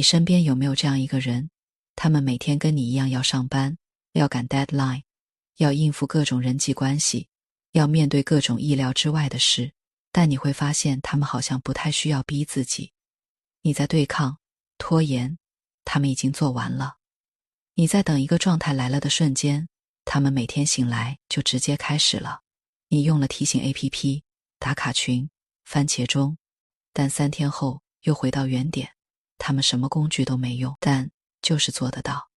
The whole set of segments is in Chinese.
你身边有没有这样一个人，他们每天跟你一样要上班，要赶 deadline， 要应付各种人际关系，要面对各种意料之外的事，但你会发现他们好像不太需要逼自己。你在对抗、拖延，他们已经做完了。你在等一个状态来了的瞬间，他们每天醒来就直接开始了。你用了提醒 APP、打卡群、番茄钟，但3天后又回到原点，他们什么工具都没用，但就是做得到。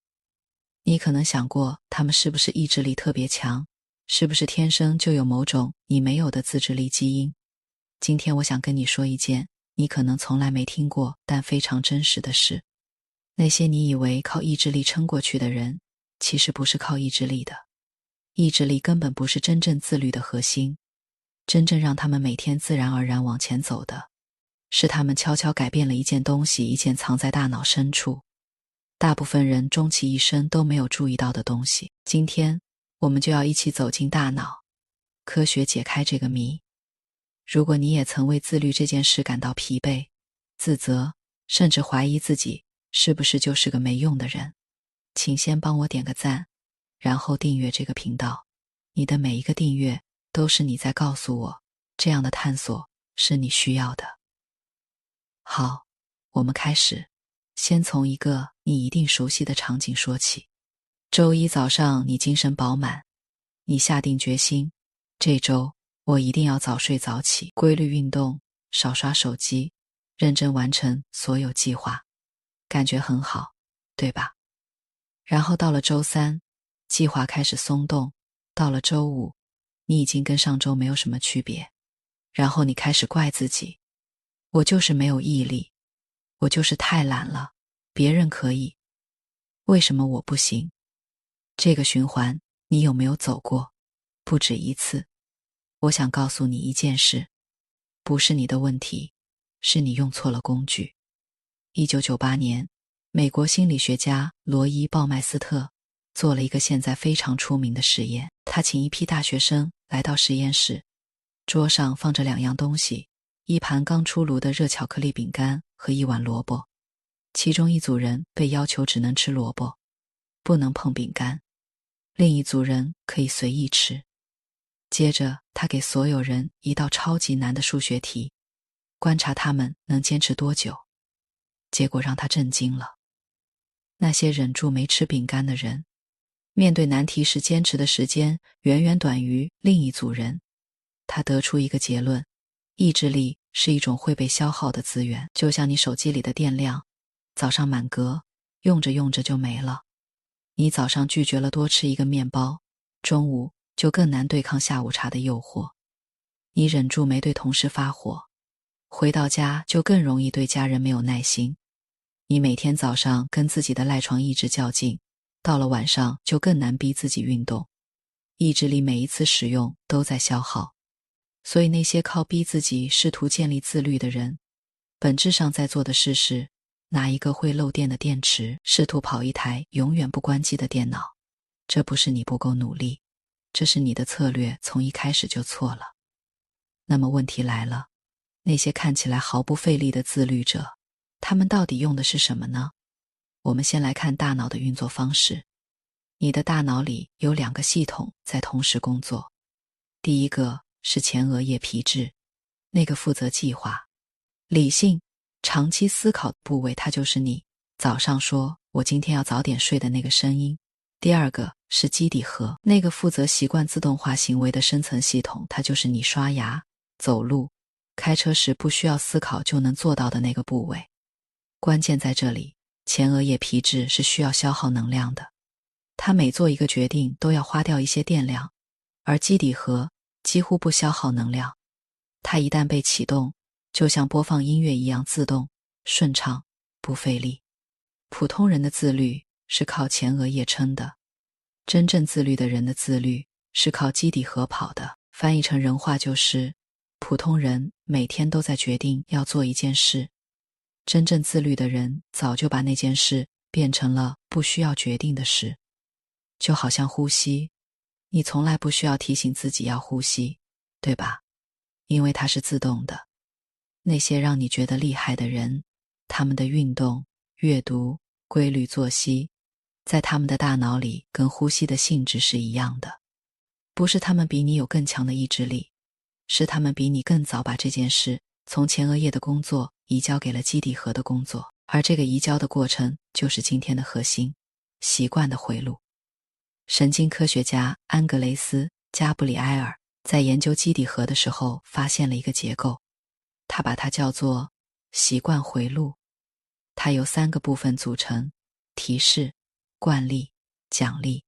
你可能想过，他们是不是意志力特别强，是不是天生就有某种你没有的自制力基因？今天我想跟你说一件你可能从来没听过但非常真实的事。那些你以为靠意志力撑过去的人，其实不是靠意志力的。意志力根本不是真正自律的核心，真正让他们每天自然而然往前走的，是他们悄悄改变了一件东西，一件藏在大脑深处，大部分人终其一生都没有注意到的东西。今天我们就要一起走进大脑，科学解开这个谜。如果你也曾为自律这件事感到疲惫、自责，甚至怀疑自己是不是就是个没用的人，请先帮我点个赞，然后订阅这个频道。你的每一个订阅都是你在告诉我，这样的探索是你需要的。好，我们开始。先从一个你一定熟悉的场景说起。周一早上你精神饱满，你下定决心，这周我一定要早睡早起，规律运动，少刷手机，认真完成所有计划。感觉很好，对吧？然后到了周三，计划开始松动，到了周五，你已经跟上周没有什么区别。然后你开始怪自己，我就是没有毅力，我就是太懒了，别人可以，为什么我不行？这个循环你有没有走过？不止一次。我想告诉你一件事，不是你的问题，是你用错了工具。1998年，美国心理学家罗伊·鲍麦斯特做了一个现在非常出名的实验。他请一批大学生来到实验室，桌上放着2样东西，一盘刚出炉的热巧克力饼干和一碗萝卜。其中一组人被要求只能吃萝卜，不能碰饼干，另一组人可以随意吃。接着他给所有人一道超级难的数学题，观察他们能坚持多久。结果让他震惊了，那些忍住没吃饼干的人，面对难题时坚持的时间远远短于另一组人。他得出一个结论，意志力是一种会被消耗的资源，就像你手机里的电量，早上满格，用着用着就没了。你早上拒绝了多吃一个面包，中午就更难对抗下午茶的诱惑。你忍住没对同事发火，回到家就更容易对家人没有耐心。你每天早上跟自己的赖床意志较劲，到了晚上就更难逼自己运动。意志力每一次使用都在消耗，所以那些靠逼自己试图建立自律的人，本质上在做的事是拿一个会漏电的电池，试图跑一台永远不关机的电脑。这不是你不够努力，这是你的策略从一开始就错了。那么问题来了，那些看起来毫不费力的自律者，他们到底用的是什么呢？我们先来看大脑的运作方式。你的大脑里有2个系统在同时工作。第一个是前额叶皮质，那个负责计划、理性、长期思考的部位，它就是你早上说我今天要早点睡的那个声音。第二个是基底核，那个负责习惯自动化行为的深层系统，它就是你刷牙、走路、开车时不需要思考就能做到的那个部位。关键在这里，前额叶皮质是需要消耗能量的，它每做一个决定都要花掉一些电量，而基底核几乎不消耗能量。它一旦被启动，就像播放音乐一样自动、顺畅、不费力。普通人的自律是靠前额叶撑的，真正自律的人的自律是靠基底核跑的。翻译成人话就是，普通人每天都在决定要做一件事，真正自律的人早就把那件事变成了不需要决定的事。就好像呼吸，你从来不需要提醒自己要呼吸，对吧？因为它是自动的。那些让你觉得厉害的人，他们的运动、阅读、规律作息，在他们的大脑里跟呼吸的性质是一样的。不是他们比你有更强的意志力，是他们比你更早把这件事从前额叶的工作移交给了基底核的工作，而这个移交的过程就是今天的核心，习惯的回路。神经科学家安格雷斯·加布里埃尔在研究基底核的时候发现了一个结构，他把它叫做习惯回路。它由3个部分组成：提示、惯例、奖励。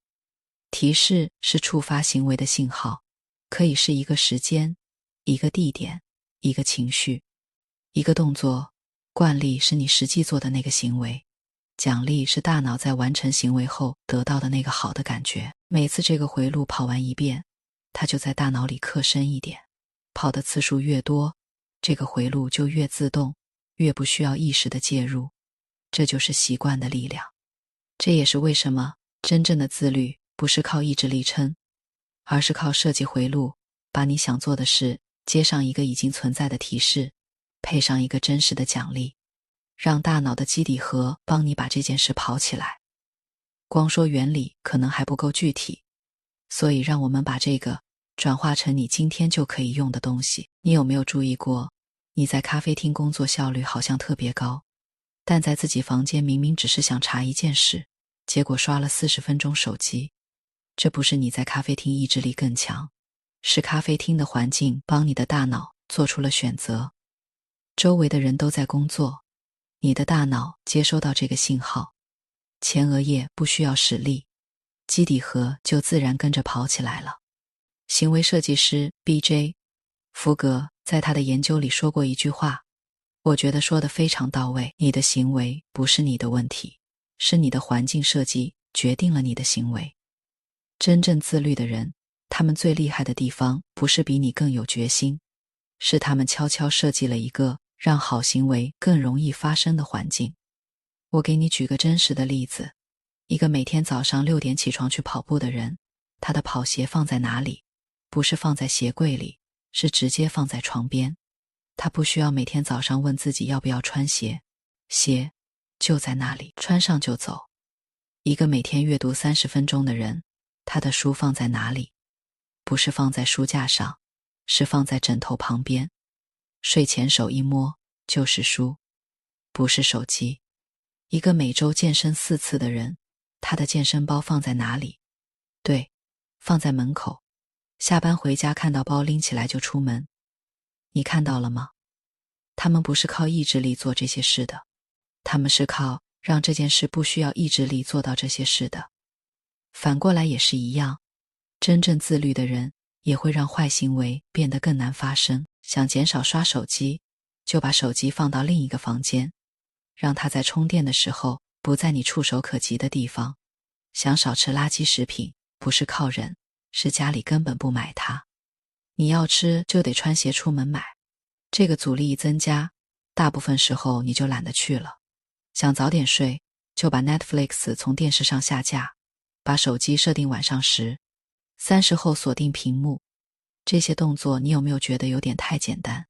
提示是触发行为的信号，可以是一个时间、一个地点、一个情绪、一个动作。惯例是你实际做的那个行为，奖励是大脑在完成行为后得到的那个好的感觉。每次这个回路跑完一遍，它就在大脑里刻深一点，跑的次数越多，这个回路就越自动，越不需要意识的介入。这就是习惯的力量。这也是为什么真正的自律不是靠意志力撑，而是靠设计回路，把你想做的事接上一个已经存在的提示，配上一个真实的奖励，让大脑的基底核帮你把这件事跑起来。光说原理可能还不够具体，所以让我们把这个转化成你今天就可以用的东西。你有没有注意过，你在咖啡厅工作效率好像特别高，但在自己房间明明只是想查一件事，结果刷了40分钟手机。这不是你在咖啡厅意志力更强，是咖啡厅的环境帮你的大脑做出了选择。周围的人都在工作，你的大脑接收到这个信号，前额叶不需要使力，基底核就自然跟着跑起来了。行为设计师 B.J. 福格在他的研究里说过一句话，我觉得说得非常到位：你的行为不是你的问题，是你的环境设计决定了你的行为。真正自律的人，他们最厉害的地方不是比你更有决心，是他们悄悄设计了一个让好行为更容易发生的环境。我给你举个真实的例子，一个每天早上6点起床去跑步的人，他的跑鞋放在哪里？不是放在鞋柜里，是直接放在床边。他不需要每天早上问自己要不要穿鞋，鞋就在那里，穿上就走。一个每天阅读30分钟的人，他的书放在哪里？不是放在书架上，是放在枕头旁边。睡前手一摸就是书，不是手机。一个每周健身4次的人，他的健身包放在哪里？对，放在门口。下班回家看到包拎起来就出门。你看到了吗？他们不是靠意志力做这些事的，他们是靠让这件事不需要意志力做到这些事的。反过来也是一样，真正自律的人也会让坏行为变得更难发生。想减少刷手机，就把手机放到另一个房间，让它在充电的时候不在你触手可及的地方。想少吃垃圾食品，不是靠忍，是家里根本不买它。你要吃就得穿鞋出门买，这个阻力一增加，大部分时候你就懒得去了。想早点睡，就把 Netflix 从电视上下架，把手机设定晚上10:30后锁定屏幕。这些动作你有没有觉得有点太简单？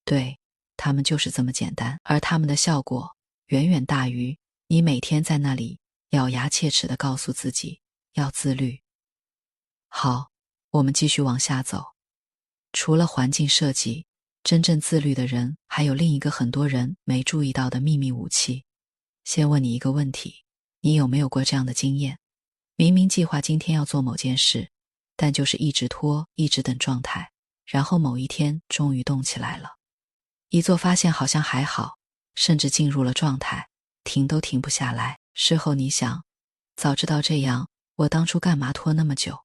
对，它们就是这么简单，而它们的效果远远大于你每天在那里咬牙切齿地告诉自己要自律。好，我们继续往下走。除了环境设计，真正自律的人还有另一个很多人没注意到的秘密武器。先问你一个问题，你有没有过这样的经验？明明计划今天要做某件事，但就是一直拖，一直等状态，然后某一天终于动起来了。一做发现好像还好，甚至进入了状态，停都停不下来。事后你想，早知道这样，我当初干嘛拖那么久？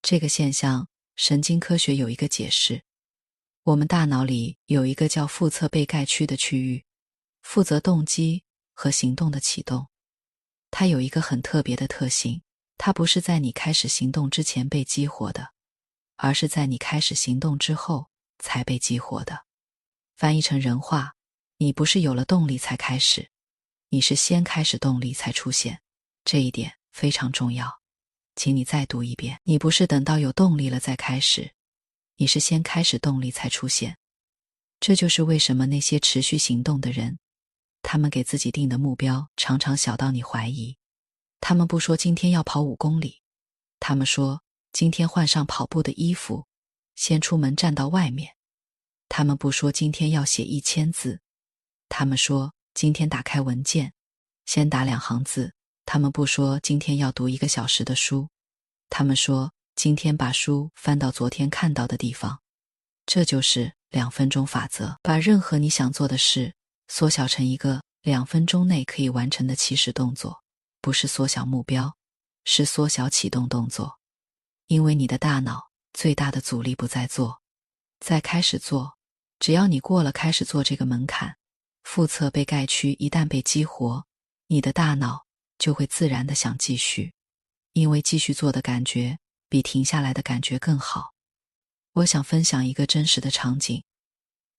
这个现象，神经科学有一个解释。我们大脑里有一个叫腹侧被盖区的区域，负责动机和行动的启动。它有一个很特别的特性，它不是在你开始行动之前被激活的，而是在你开始行动之后才被激活的。翻译成人话，你不是有了动力才开始，你是先开始动力才出现。这一点非常重要，请你再读一遍。你不是等到有动力了再开始，你是先开始动力才出现。这就是为什么那些持续行动的人，他们给自己定的目标常常小到你怀疑。他们不说今天要跑5公里，他们说今天换上跑步的衣服，先出门站到外面。他们不说今天要写1000字，他们说今天打开文件，先打2行字。他们不说今天要读1个小时的书，他们说今天把书翻到昨天看到的地方。这就是2分钟法则，把任何你想做的事缩小成一个2分钟内可以完成的起始动作，不是缩小目标，是缩小启动动作。因为你的大脑最大的阻力不在做，在开始做。只要你过了开始做这个门槛，腹侧被盖区一旦被激活，你的大脑就会自然地想继续，因为继续做的感觉比停下来的感觉更好。我想分享一个真实的场景，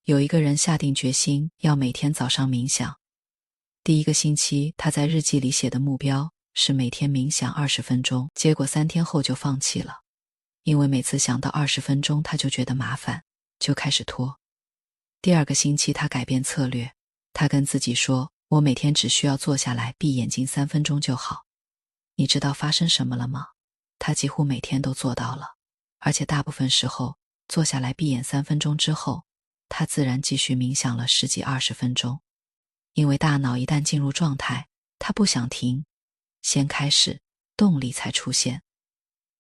有一个人下定决心要每天早上冥想。第1个星期他在日记里写的目标是每天冥想20分钟，结果3天后就放弃了，因为每次想到20分钟他就觉得麻烦，就开始拖。第2个星期他改变策略，他跟自己说，我每天只需要坐下来闭眼睛3分钟就好。你知道发生什么了吗？他几乎每天都做到了，而且大部分时候坐下来闭眼3分钟之后，他自然继续冥想了10几20分钟。因为大脑一旦进入状态，他不想停，先开始，动力才出现。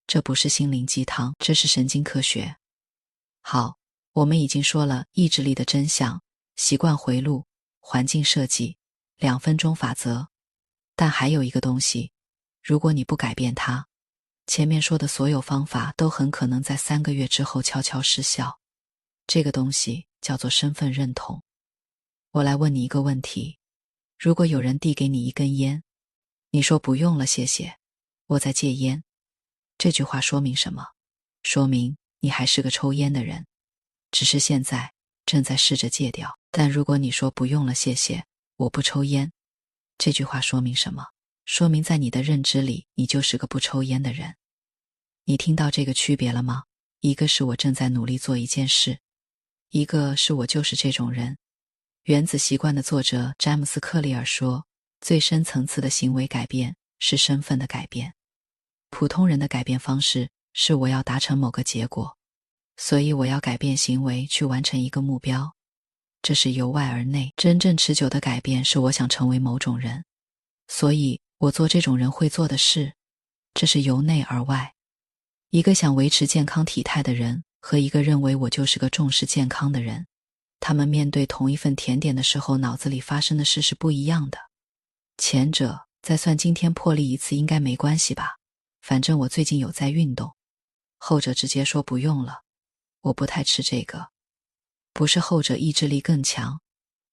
这不是心灵鸡汤，这是神经科学。好，我们已经说了意志力的真相、习惯回路、环境设计、2分钟法则，但还有一个东西，如果你不改变它，前面说的所有方法都很可能在3个月之后悄悄失效。这个东西叫做身份认同。我来问你一个问题，如果有人递给你1根烟，你说不用了谢谢，我在戒烟，这句话说明什么？说明你还是个抽烟的人，只是现在正在试着戒掉。但如果你说不用了谢谢，我不抽烟，这句话说明什么？说明在你的认知里，你就是个不抽烟的人。你听到这个区别了吗？一个是我正在努力做一件事，一个是我就是这种人。原子习惯的作者詹姆斯·克利尔说，最深层次的行为改变是身份的改变。普通人的改变方式是我要达成某个结果，所以我要改变行为去完成一个目标，这是由外而内。真正持久的改变是我想成为某种人，所以我做这种人会做的事，这是由内而外。一个想维持健康体态的人和一个认为我就是个重视健康的人，他们面对同一份甜点的时候，脑子里发生的事是不一样的。前者再算今天破例1次应该没关系吧，反正我最近有在运动。后者直接说不用了，我不太吃这个。不是后者意志力更强，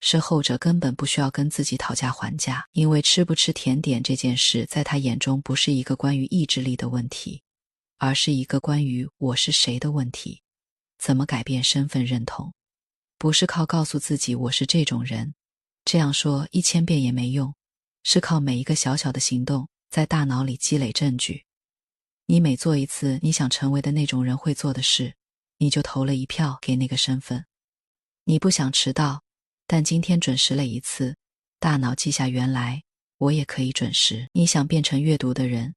是后者根本不需要跟自己讨价还价，因为吃不吃甜点这件事在他眼中不是一个关于意志力的问题，而是一个关于我是谁的问题。怎么改变身份认同？不是靠告诉自己我是这种人，这样说1000遍也没用，是靠每一个小小的行动在大脑里积累证据。你每做一次你想成为的那种人会做的事，你就投了1票给那个身份。你不想迟到，但今天准时了1次，大脑记下原来我也可以准时。你想变成阅读的人，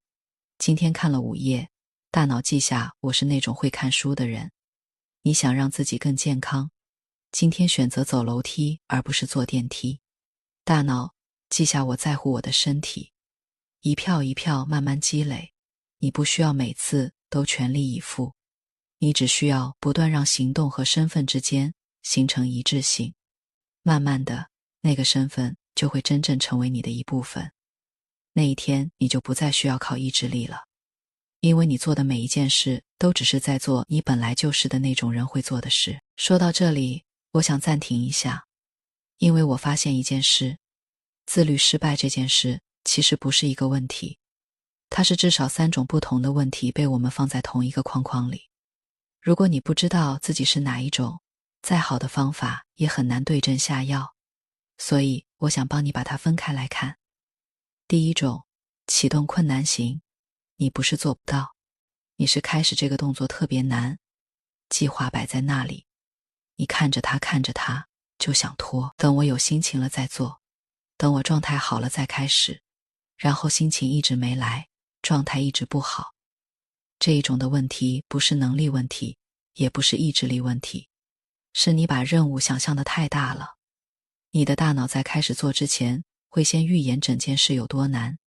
今天看了5页，大脑记下我是那种会看书的人。你想让自己更健康，今天选择走楼梯而不是坐电梯，大脑记下我在乎我的身体。1票1票慢慢积累，你不需要每次都全力以赴，你只需要不断让行动和身份之间形成一致性。慢慢的，那个身份就会真正成为你的一部分。那一天你就不再需要靠意志力了，因为你做的每一件事都只是在做你本来就是的那种人会做的事。说到这里，我想暂停一下，因为我发现一件事，自律失败这件事其实不是一个问题，它是至少3种不同的问题被我们放在同一个框框里。如果你不知道自己是哪一种，再好的方法也很难对症下药，所以我想帮你把它分开来看。第一种，启动困难型，你不是做不到，你是开始这个动作特别难，计划摆在那里，你看着它看着它就想拖，等我有心情了再做。等我状态好了再开始，然后心情一直没来，状态一直不好。这一种的问题不是能力问题，也不是意志力问题，是你把任务想象得太大了。你的大脑在开始做之前，会先预演整件事有多难，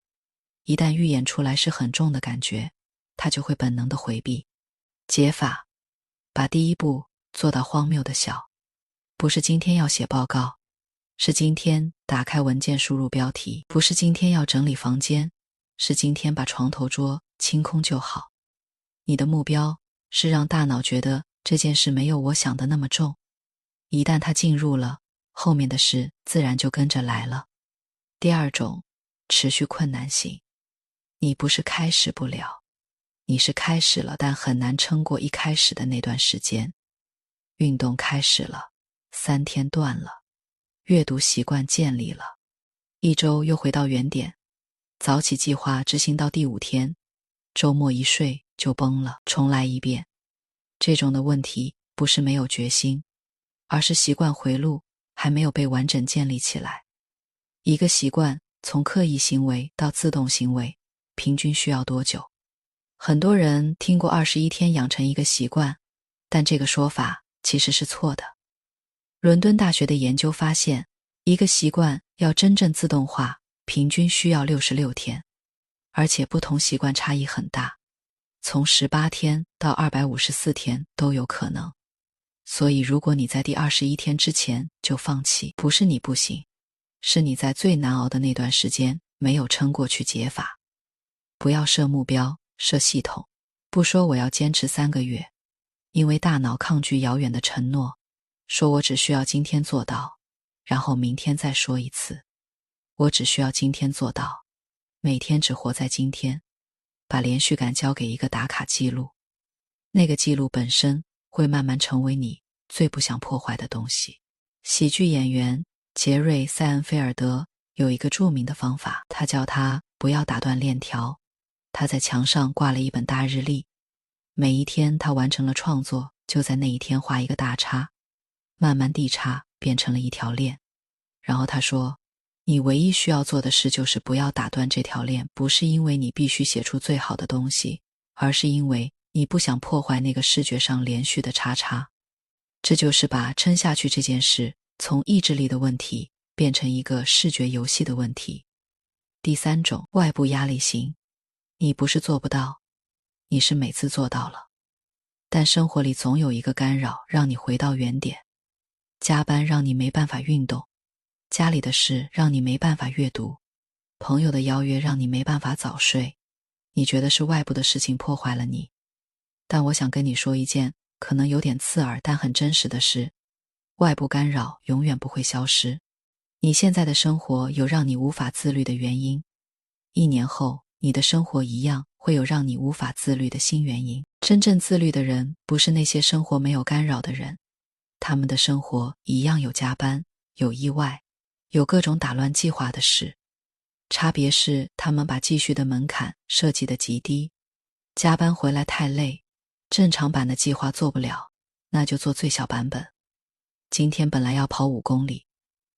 一旦预演出来是很重的感觉，它就会本能的回避。解法，把第一步做到荒谬的小，不是今天要写报告，是今天打开文件输入标题，不是今天要整理房间，是今天把床头桌清空就好。你的目标是让大脑觉得这件事没有我想的那么重，一旦它进入了，后面的事自然就跟着来了。第二种，持续困难型。你不是开始不了，你是开始了，但很难撑过一开始的那段时间。运动开始了，3天断了；阅读习惯建立了，1周又回到原点。早起计划执行到第5天，周末一睡就崩了，重来一遍。这种的问题不是没有决心，而是习惯回路还没有被完整建立起来。一个习惯从刻意行为到自动行为，平均需要多久？很多人听过21天养成一个习惯，但这个说法其实是错的。伦敦大学的研究发现，一个习惯要真正自动化，平均需要66天，而且不同习惯差异很大，从18天到254天都有可能。所以如果你在第21天之前就放弃，不是你不行，是你在最难熬的那段时间没有撑过去解法。不要设目标，设系统，不说我要坚持3个月，因为大脑抗拒遥远的承诺，说我只需要今天做到，然后明天再说一次。我只需要今天做到，每天只活在今天，把连续感交给一个打卡记录，那个记录本身会慢慢成为你最不想破坏的东西。喜剧演员杰瑞·塞恩菲尔德有一个著名的方法，他叫他不要打断链条。他在墙上挂了一本大日历，每一天他完成了创作，就在那一天画一个大叉，慢慢地叉变成了一条链。然后他说，你唯一需要做的事就是不要打断这条链，不是因为你必须写出最好的东西，而是因为你不想破坏那个视觉上连续的叉叉。这就是把撑下去这件事从意志力的问题变成一个视觉游戏的问题。第3种，外部压力型。你不是做不到，你是每次做到了，但生活里总有一个干扰让你回到原点。加班让你没办法运动，家里的事让你没办法阅读，朋友的邀约让你没办法早睡。你觉得是外部的事情破坏了你，但我想跟你说一件可能有点刺耳但很真实的事，外部干扰永远不会消失。你现在的生活有让你无法自律的原因，1年后你的生活一样会有让你无法自律的新原因。真正自律的人不是那些生活没有干扰的人，他们的生活一样有加班，有意外，有各种打乱计划的事。差别是他们把继续的门槛设计得极低，加班回来太累，正常版的计划做不了，那就做最小版本。今天本来要跑5公里，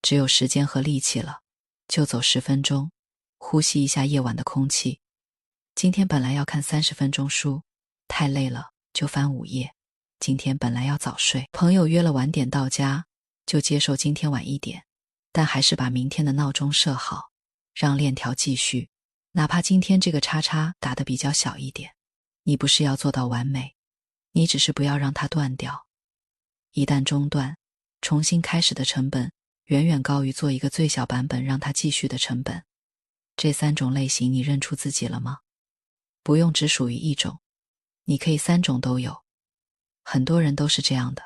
只有时间和力气了，就走10分钟，呼吸一下夜晚的空气。今天本来要看30分钟书，太累了，就翻5页。今天本来要早睡，朋友约了晚点到家，就接受今天晚1点，但还是把明天的闹钟设好，让链条继续，哪怕今天这个叉叉打得比较小一点。你不是要做到完美，你只是不要让它断掉。一旦中断，重新开始的成本远远高于做一个最小版本让它继续的成本。这3种类型你认出自己了吗？不用只属于一种，你可以3种都有。很多人都是这样的，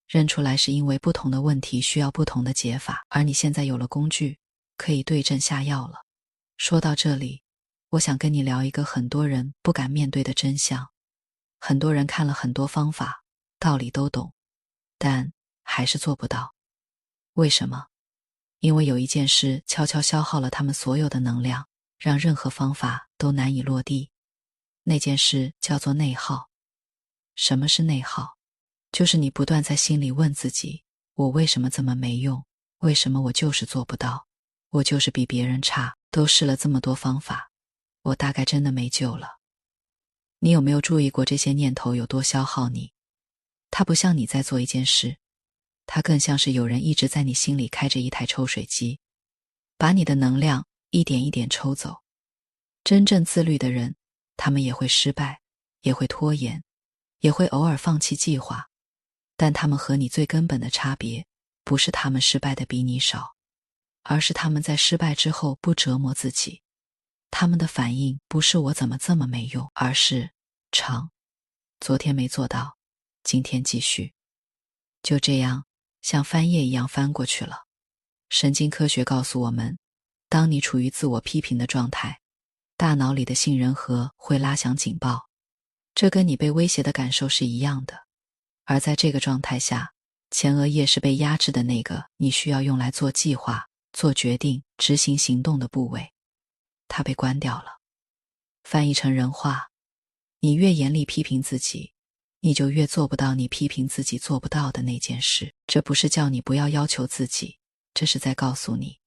认出来是因为不同的问题需要不同的解法，而你现在有了工具，可以对症下药了。说到这里，我想跟你聊一个很多人不敢面对的真相。很多人看了很多方法，道理都懂，但还是做不到。为什么？因为有一件事悄悄消耗了他们所有的能量，让任何方法都难以落地。那件事叫做内耗。什么是内耗？就是你不断在心里问自己，我为什么这么没用？为什么我就是做不到？我就是比别人差，都试了这么多方法，我大概真的没救了。你有没有注意过这些念头有多消耗你？它不像你在做一件事，它更像是有人一直在你心里开着一台抽水机，把你的能量一点一点抽走。真正自律的人，他们也会失败，也会拖延，也会偶尔放弃计划，但他们和你最根本的差别，不是他们失败的比你少，而是他们在失败之后不折磨自己。他们的反应不是我怎么这么没用，而是成，昨天没做到，今天继续。就这样，像翻页一样翻过去了。神经科学告诉我们，当你处于自我批评的状态，大脑里的杏仁核会拉响警报，这跟你被威胁的感受是一样的。而在这个状态下，前额叶是被压制的那个你需要用来做计划、做决定、执行行动的部位，它被关掉了。翻译成人话，你越严厉批评自己，你就越做不到你批评自己做不到的那件事。这不是叫你不要要求自己，这是在告诉你，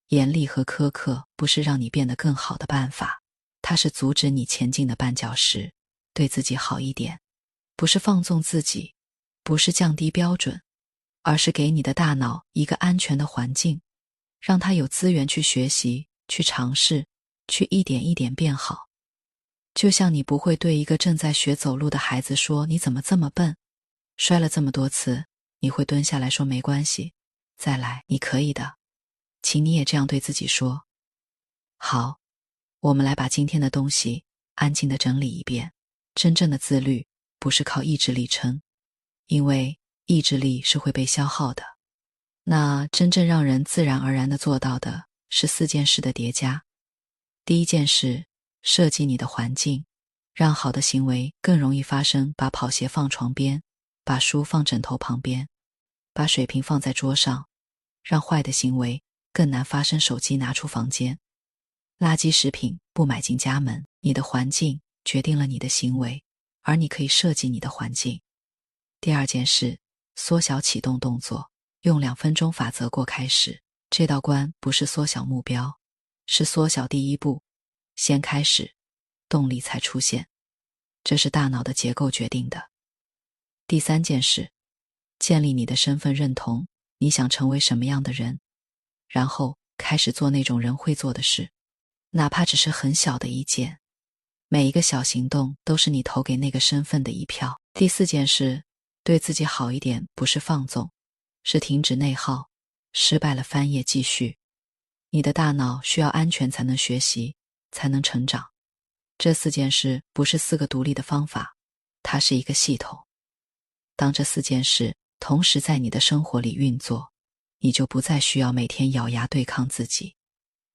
严厉和苛刻不是让你变得更好的办法，它是阻止你前进的绊脚石。对自己好一点，不是放纵自己，不是降低标准，而是给你的大脑一个安全的环境，让它有资源去学习、去尝试、去一点一点变好。就像你不会对一个正在学走路的孩子说你怎么这么笨，摔了这么多次，你会蹲下来说没关系，再来，你可以的。请你也这样对自己说。好，我们来把今天的东西安静地整理一遍。真正的自律不是靠意志力撑，因为意志力是会被消耗的。那真正让人自然而然地做到的是4件事的叠加。第一件事，设计你的环境，让好的行为更容易发生。把跑鞋放床边，把书放枕头旁边，把水瓶放在桌上，让坏的行为更难发生。手机拿出房间，垃圾食品不买进家门。你的环境决定了你的行为，而你可以设计你的环境。第二件事，缩小启动动作，用2分钟法则过开始。这道关不是缩小目标，是缩小第一步，先开始，动力才出现。这是大脑的结构决定的。第3件事，建立你的身份认同，你想成为什么样的人，然后开始做那种人会做的事，哪怕只是很小的一件。每一个小行动都是你投给那个身份的一票。第4件事，对自己好一点，不是放纵，是停止内耗。失败了翻页继续。你的大脑需要安全才能学习，才能成长。这4件事不是4个独立的方法，它是一个系统。当这4件事同时在你的生活里运作，你就不再需要每天咬牙对抗自己，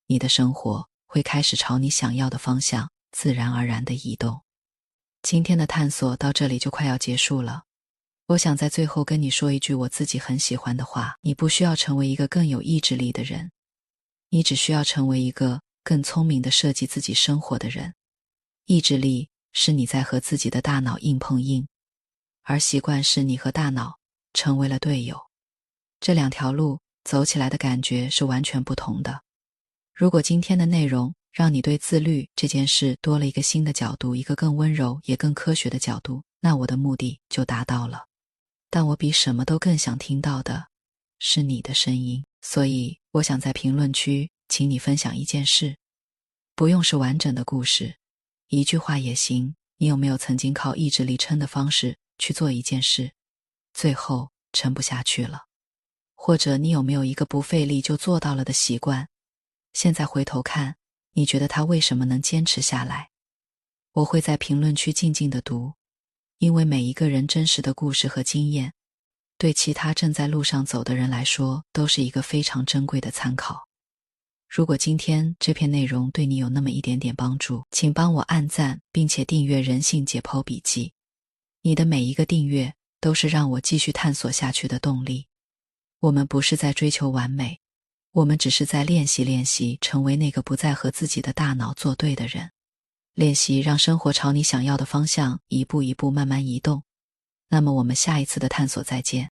你的生活会开始朝你想要的方向自然而然地移动。今天的探索到这里就快要结束了。我想在最后跟你说一句我自己很喜欢的话，你不需要成为一个更有意志力的人，你只需要成为一个更聪明地设计自己生活的人。意志力是你在和自己的大脑硬碰硬，而习惯是你和大脑成为了队友。这2条路走起来的感觉是完全不同的。如果今天的内容让你对自律这件事多了一个新的角度，一个更温柔也更科学的角度，那我的目的就达到了。但我比什么都更想听到的是你的声音，所以我想在评论区请你分享一件事，不用是完整的故事，一句话也行。你有没有曾经靠意志力撑的方式去做一件事，最后撑不下去了？或者你有没有一个不费力就做到了的习惯，现在回头看，你觉得它为什么能坚持下来？我会在评论区静静地读，因为每一个人真实的故事和经验，对其他正在路上走的人来说，都是一个非常珍贵的参考。如果今天这篇内容对你有那么一点点帮助，请帮我按赞，并且订阅人性解剖笔记。你的每一个订阅都是让我继续探索下去的动力。我们不是在追求完美，我们只是在练习成为那个不再和自己的大脑作对的人，练习让生活朝你想要的方向一步一步慢慢移动。那么我们下一次的探索再见。